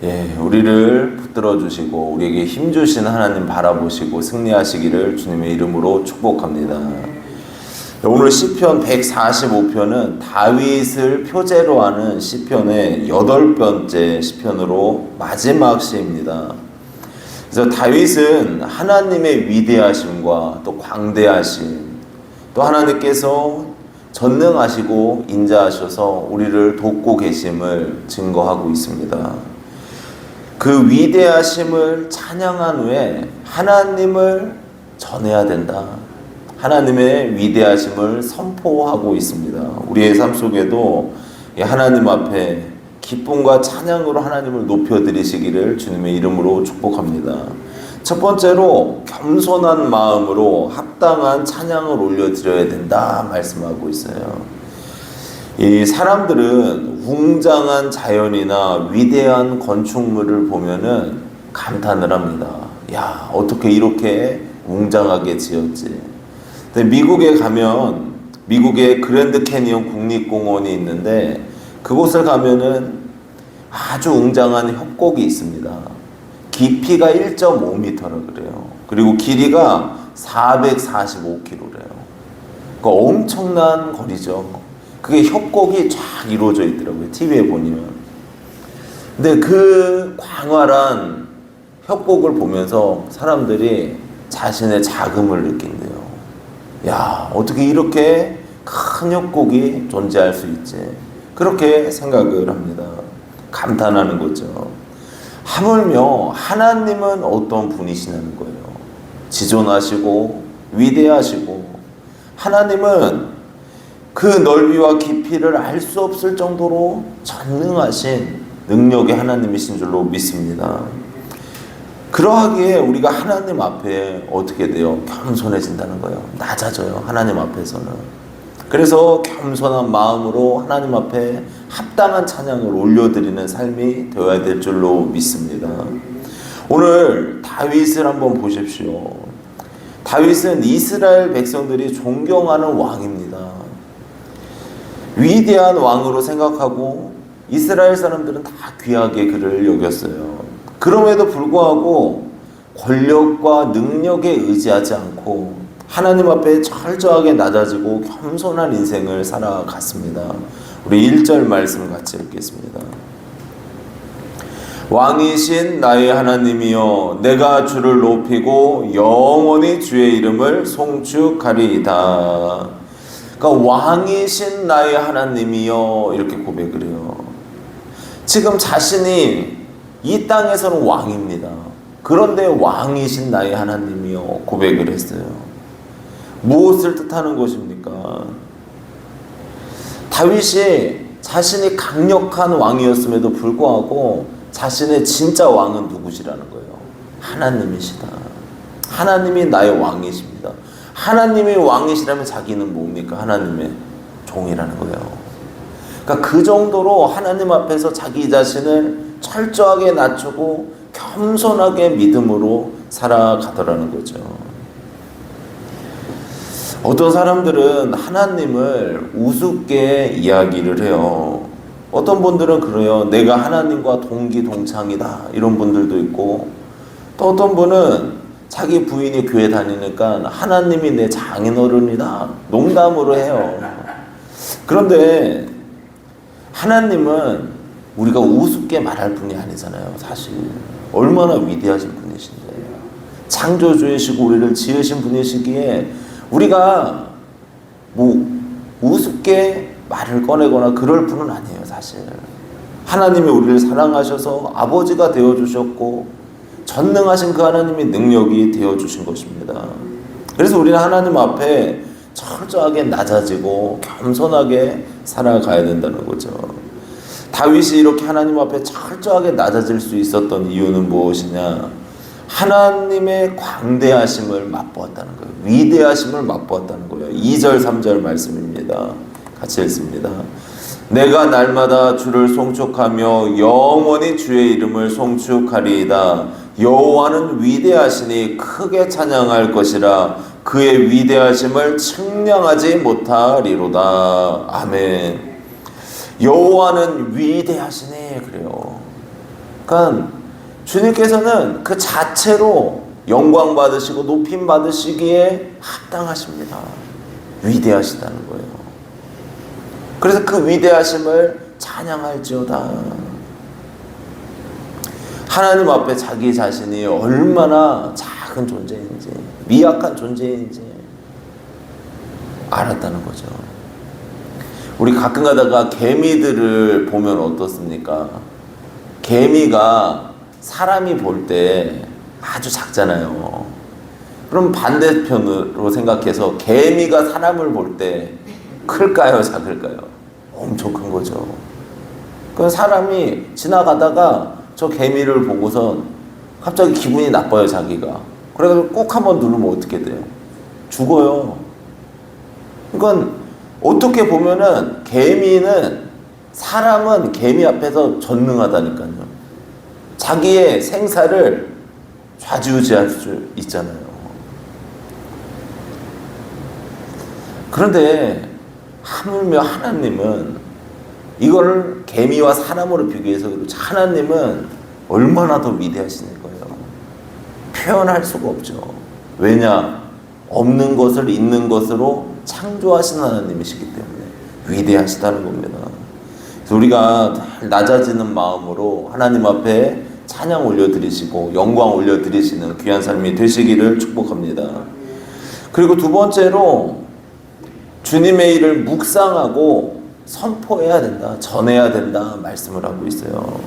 우리를 붙들어 주시고 우리에게 힘 주시는 하나님 바라보시고 승리하시기를 주님의 이름으로 축복합니다. 오늘 시편 145편은 다윗을 표제로 하는 시편의 8번째 시편으로 마지막 시입니다. 그래서 다윗은 하나님의 위대하심과 또 광대하심, 또 하나님께서 전능하시고 인자하셔서 우리를 돕고 계심을 증거하고 있습니다. 그 위대하심을 찬양한 후에 하나님을 전해야 된다. 하나님의 위대하심을 선포하고 있습니다. 우리의 삶 속에도 하나님 앞에 기쁨과 찬양으로 하나님을 높여드리시기를 주님의 이름으로 축복합니다. 첫 번째로 겸손한 마음으로 합당한 찬양을 올려드려야 된다 말씀하고 있어요. 이 사람들은 웅장한 자연이나 위대한 건축물을 보면은 감탄을 합니다. 야, 어떻게 이렇게 웅장하게 지었지? 근데 미국에 가면 미국의 그랜드 캐니언 국립공원이 있는데 그곳을 가면은 아주 웅장한 협곡이 있습니다. 깊이가 1.5m라 그래요. 그리고 길이가 445km래요. 그러니까 엄청난 거리죠. 그게 협곡이 쫙 이루어져 있더라고요. TV에 보면. 근데 그 광활한 협곡을 보면서 사람들이 자신의 자금을 느낀대요. 야, 어떻게 이렇게 큰 협곡이 존재할 수 있지? 그렇게 생각을 합니다. 감탄하는 거죠. 하물며 하나님은 어떤 분이시냐는 거예요. 지존하시고 위대하시고 하나님은 그 넓이와 깊이를 알 수 없을 정도로 전능하신 능력의 하나님이신 줄로 믿습니다. 그러하기에 우리가 하나님 앞에 어떻게 돼요? 겸손해진다는 거예요. 낮아져요. 하나님 앞에서는. 그래서 겸손한 마음으로 하나님 앞에 합당한 찬양을 올려드리는 삶이 되어야 될 줄로 믿습니다. 오늘 다윗을 한번 보십시오. 다윗은 이스라엘 백성들이 존경하는 왕입니다. 위대한 왕으로 생각하고 이스라엘 사람들은 다 귀하게 그를 여겼어요. 그럼에도 불구하고 권력과 능력에 의지하지 않고 하나님 앞에 철저하게 낮아지고 겸손한 인생을 살아갔습니다. 우리 1절 말씀 같이 읽겠습니다. 왕이신 나의 하나님이여 내가 주를 높이고 영원히 주의 이름을 송축하리이다. 그러니까 왕이신 나의 하나님이여 이렇게 고백을 해요. 지금 자신이 이 땅에서는 왕입니다. 그런데 왕이신 나의 하나님이여 고백을 했어요. 무엇을 뜻하는 것입니까? 다윗이 자신이 강력한 왕이었음에도 불구하고 자신의 진짜 왕은 누구시라는 거예요? 하나님이시다. 하나님이 나의 왕이십니다. 하나님이 왕이시라면 자기는 뭡니까? 하나님의 종이라는 거예요. 그러니까 그 정도로 하나님 앞에서 자기 자신을 철저하게 낮추고 겸손하게 믿음으로 살아가더라는 거죠. 어떤 사람들은 하나님을 우습게 이야기를 해요. 어떤 분들은 그래요. 내가 하나님과 동기동창이다. 이런 분들도 있고, 또 어떤 분은 자기 부인이 교회 다니니까 하나님이 내 장인어른이다. 농담으로 해요. 그런데 하나님은 우리가 우습게 말할 분이 아니잖아요. 사실 얼마나 위대하신 분이신데, 창조주이시고 우리를 지으신 분이시기에 우리가 뭐 우습게 말을 꺼내거나 그럴 분은 아니에요. 사실 하나님이 우리를 사랑하셔서 아버지가 되어주셨고 전능하신 그 하나님이 능력이 되어주신 것입니다. 그래서 우리는 하나님 앞에 철저하게 낮아지고 겸손하게 살아가야 된다는 거죠. 다윗이 이렇게 하나님 앞에 철저하게 낮아질 수 있었던 이유는 무엇이냐? 하나님의 광대하심을 맛보았다는 거예요. 위대하심을 맛보았다는 거예요. 2절 3절 말씀입니다. 같이 읽습니다. 내가 날마다 주를 송축하며 영원히 주의 이름을 송축하리이다. 여호와는 위대하시니 크게 찬양할 것이라 그의 위대하심을 측량하지 못하리로다. 아멘. 여호와는 위대하시니 그래요. 그러니까 주님께서는 그 자체로 영광 받으시고 높임 받으시기에 합당하십니다. 위대하시다는 거예요. 그래서 그 위대하심을 찬양할지어다. 하나님 앞에 자기 자신이 얼마나 작은 존재인지, 미약한 존재인지 알았다는 거죠. 우리 가끔 가다가 개미들을 보면 어떻습니까? 개미가 사람이 볼 때 아주 작잖아요. 그럼 반대편으로 생각해서 개미가 사람을 볼 때 클까요? 작을까요? 엄청 큰 거죠. 그 사람이 지나가다가 저 개미를 보고선 갑자기 기분이 나빠요, 자기가. 그래가지고 꼭 한번 누르면 어떻게 돼요? 죽어요. 그러니까 어떻게 보면은 사람은 개미 앞에서 전능하다니까요. 자기의 생사를 좌지우지할 수 있잖아요. 그런데 하물며 하나님은 이걸 개미와 사람으로 비교해서 그렇죠. 하나님은 얼마나 더 위대하신 거예요. 표현할 수가 없죠. 왜냐? 없는 것을 있는 것으로 창조하신 하나님이시기 때문에 위대하시다는 겁니다. 그래서 우리가 낮아지는 마음으로 하나님 앞에 찬양 올려드리시고 영광 올려드리시는 귀한 삶이 되시기를 축복합니다. 그리고 두 번째로 주님의 일을 묵상하고 선포해야 된다, 전해야 된다 말씀을 하고 있어요.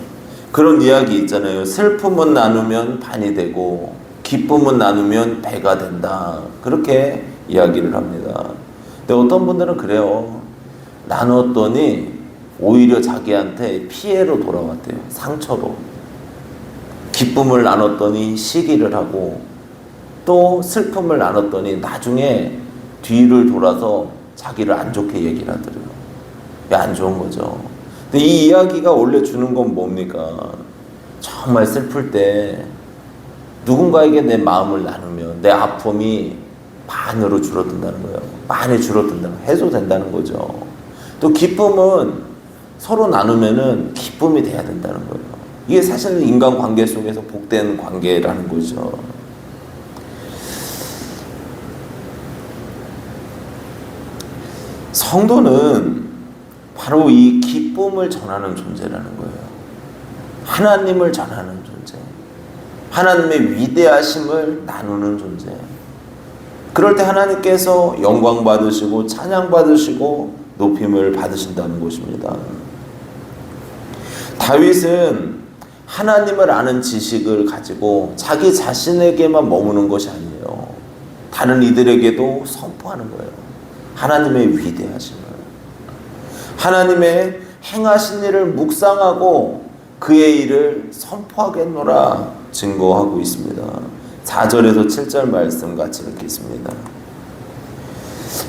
그런 이야기 있잖아요. 슬픔은 나누면 반이 되고 기쁨은 나누면 배가 된다. 그렇게 이야기를 합니다. 근데 어떤 분들은 그래요. 나눴더니 오히려 자기한테 피해로 돌아왔대요. 상처로. 기쁨을 나눴더니 시기를 하고 또 슬픔을 나눴더니 나중에 뒤를 돌아서 자기를 안 좋게 얘기를 하더래요. 안 좋은 거죠. 근데 이 이야기가 원래 주는 건 뭡니까? 정말 슬플 때 누군가에게 내 마음을 나누면 내 아픔이 반으로 줄어든다는 거예요. 많이 줄어든다는, 해소된다는 거죠. 또 기쁨은 서로 나누면은 기쁨이 돼야 된다는 거예요. 이게 사실 인간 관계 속에서 복된 관계라는 거죠. 성도는 바로 이 기쁨을 전하는 존재라는 거예요. 하나님을 전하는 존재. 하나님의 위대하심을 나누는 존재. 그럴 때 하나님께서 영광 받으시고 찬양 받으시고 높임을 받으신다는 것입니다. 다윗은 하나님을 아는 지식을 가지고 자기 자신에게만 머무는 것이 아니에요. 다른 이들에게도 선포하는 거예요. 하나님의 위대하심을. 하나님의 행하신 일을 묵상하고 그의 일을 선포하겠노라 증거하고 있습니다. 4절에서 7절 말씀 같이 읽겠습니다.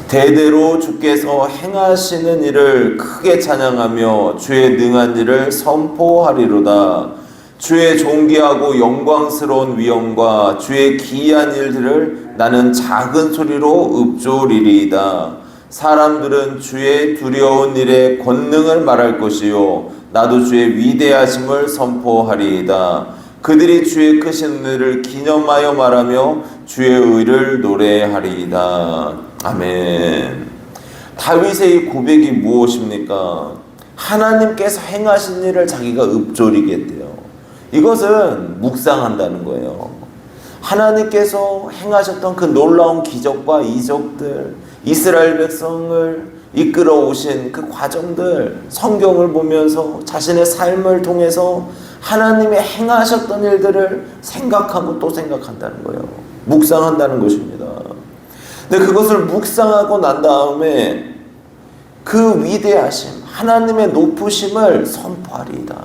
대대로 주께서 행하시는 일을 크게 찬양하며 주의 능한 일을 선포하리로다. 주의 존귀하고 영광스러운 위엄과 주의 기이한 일들을 나는 작은 소리로 읊조리리이다. 사람들은 주의 두려운 일의 권능을 말할 것이요 나도 주의 위대하심을 선포하리이다. 그들이 주의 크신 일을 기념하여 말하며 주의 의를 노래하리이다. 아멘. 다윗의 이 고백이 무엇입니까? 하나님께서 행하신 일을 자기가 읊조리겠대요. 이것은 묵상한다는 거예요. 하나님께서 행하셨던 그 놀라운 기적과 이적들, 이스라엘 백성을 이끌어 오신 그 과정들, 성경을 보면서 자신의 삶을 통해서 하나님이 행하셨던 일들을 생각하고 또 생각한다는 거예요. 묵상한다는 것입니다. 근데 그것을 묵상하고 난 다음에 그 위대하심, 하나님의 높으심을 선포하리이다.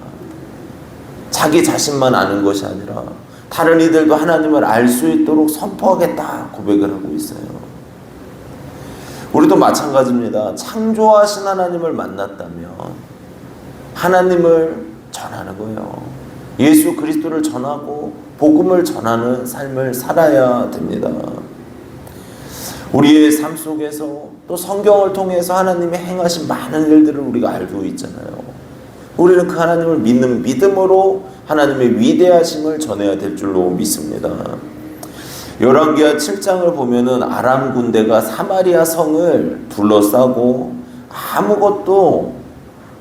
자기 자신만 아는 것이 아니라 다른 이들도 하나님을 알 수 있도록 선포하겠다 고백을 하고 있어요. 우리도 마찬가지입니다. 창조하신 하나님을 만났다면 하나님을 전하는 거예요. 예수 그리스도를 전하고 복음을 전하는 삶을 살아야 됩니다. 우리의 삶 속에서 또 성경을 통해서 하나님이 행하신 많은 일들을 우리가 알고 있잖아요. 우리는 그 하나님을 믿는 믿음으로 하나님의 위대하심을 전해야 될 줄로 믿습니다. 열왕기하 7장을 보면은 아람 군대가 사마리아 성을 둘러싸고 아무것도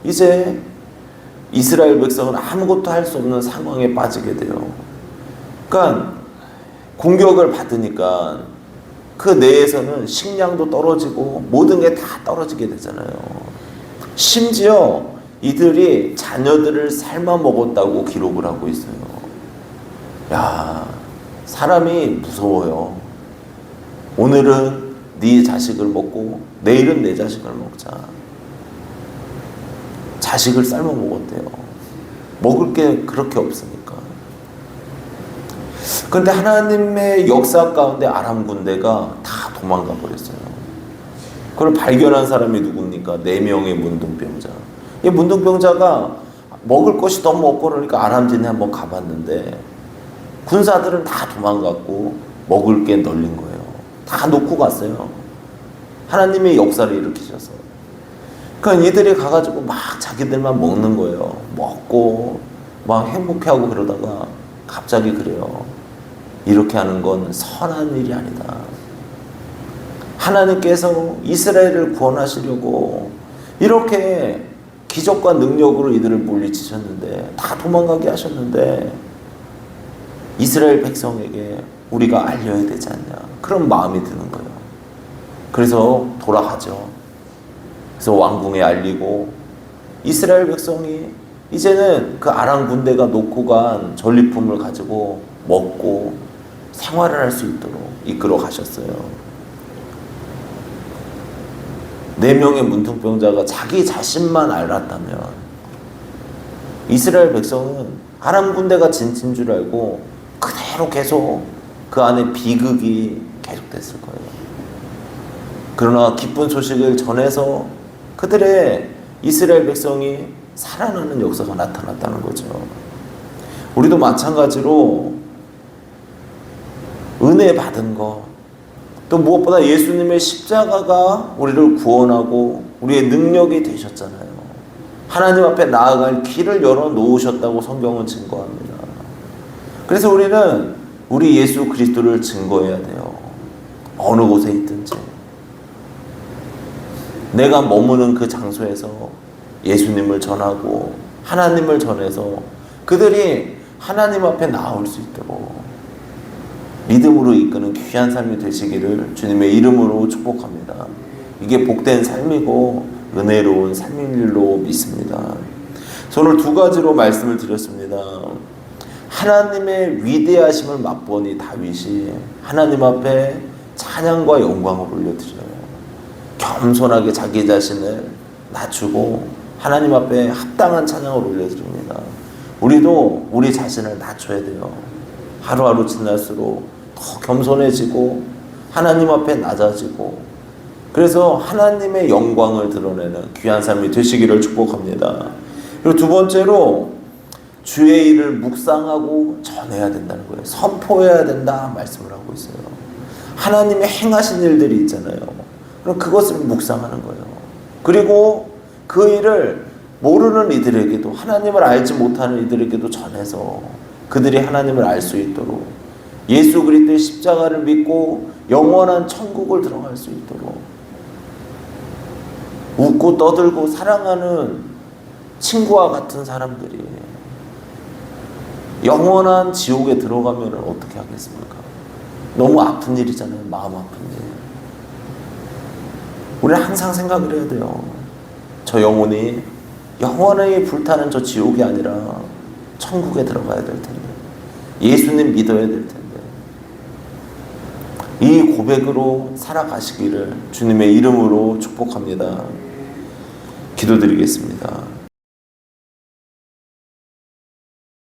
이제 이스라엘 백성은 아무것도 할 수 없는 상황에 빠지게 돼요. 그러니까 공격을 받으니까 그 내에서는 식량도 떨어지고 모든 게 다 떨어지게 되잖아요. 심지어 이들이 자녀들을 삶아 먹었다고 기록을 하고 있어요. 야, 사람이 무서워요. 오늘은 네 자식을 먹고 내일은 내 자식을 먹자. 자식을 삶아 먹었대요. 먹을 게 그렇게 없으니까. 그런데 하나님의 역사 가운데 아람 군대가 다 도망가 버렸어요. 그걸 발견한 사람이 누굽니까? 4명의 문둥병자. 이 문둥병자가 먹을 것이 너무 없고 그러니까 아람진에 한번 가봤는데 군사들은 다 도망갔고 먹을 게 널린 거예요. 다 놓고 갔어요. 하나님의 역사를 일으키셔서. 그러니까 이들이 가가지고 막 자기들만 먹는 거예요. 먹고 막 행복해하고 그러다가 갑자기 그래요. 이렇게 하는 건 선한 일이 아니다. 하나님께서 이스라엘을 구원하시려고 이렇게 기적과 능력으로 이들을 물리치셨는데 다 도망가게 하셨는데 이스라엘 백성에게 우리가 알려야 되지 않냐. 그런 마음이 드는 거예요. 그래서 돌아가죠. 그래서 왕궁에 알리고 이스라엘 백성이 이제는 그 아람 군대가 놓고 간 전리품을 가지고 먹고 생활을 할 수 있도록 이끌어 가셨어요. 4명의 문둥병자가 자기 자신만 알았다면 이스라엘 백성은 아람 군대가 진친 줄 알고 그대로 계속 그 안에 비극이 계속됐을 거예요. 그러나 기쁜 소식을 전해서 그들의 이스라엘 백성이 살아나는 역사가 나타났다는 거죠. 우리도 마찬가지로 은혜 받은 것, 또 무엇보다 예수님의 십자가가 우리를 구원하고 우리의 능력이 되셨잖아요. 하나님 앞에 나아갈 길을 열어놓으셨다고 성경은 증거합니다. 그래서 우리는 우리 예수 그리스도를 증거해야 돼요. 어느 곳에 있든지. 내가 머무는 그 장소에서 예수님을 전하고 하나님을 전해서 그들이 하나님 앞에 나올 수 있도록 믿음으로 이끄는 귀한 삶이 되시기를 주님의 이름으로 축복합니다. 이게 복된 삶이고 은혜로운 삶인 줄로 믿습니다. 오늘 2가지로 말씀을 드렸습니다. 하나님의 위대하심을 맛보니 다윗이 하나님 앞에 찬양과 영광을 올려드려요. 겸손하게 자기 자신을 낮추고 하나님 앞에 합당한 찬양을 올려드립니다. 우리도 우리 자신을 낮춰야 돼요. 하루하루 지날수록 더 겸손해지고 하나님 앞에 낮아지고 그래서 하나님의 영광을 드러내는 귀한 삶이 되시기를 축복합니다. 그리고 2번째로 주의 일을 묵상하고 전해야 된다는 거예요. 선포해야 된다 말씀을 하고 있어요. 하나님의 행하신 일들이 있잖아요. 그럼 그것을 묵상하는 거예요. 그리고 그 일을 모르는 이들에게도 하나님을 알지 못하는 이들에게도 전해서 그들이 하나님을 알 수 있도록 예수 그리스도의 십자가를 믿고 영원한 천국을 들어갈 수 있도록 웃고 떠들고 사랑하는 친구와 같은 사람들이 영원한 지옥에 들어가면 어떻게 하겠습니까? 너무 아픈 일이잖아요. 마음 아픈 일. 우리는 항상 생각을 해야 돼요. 저 영혼이 영원히 불타는 저 지옥이 아니라 천국에 들어가야 될 텐데 예수님 믿어야 될 텐데 이 고백으로 살아가시기를 주님의 이름으로 축복합니다. 기도드리겠습니다.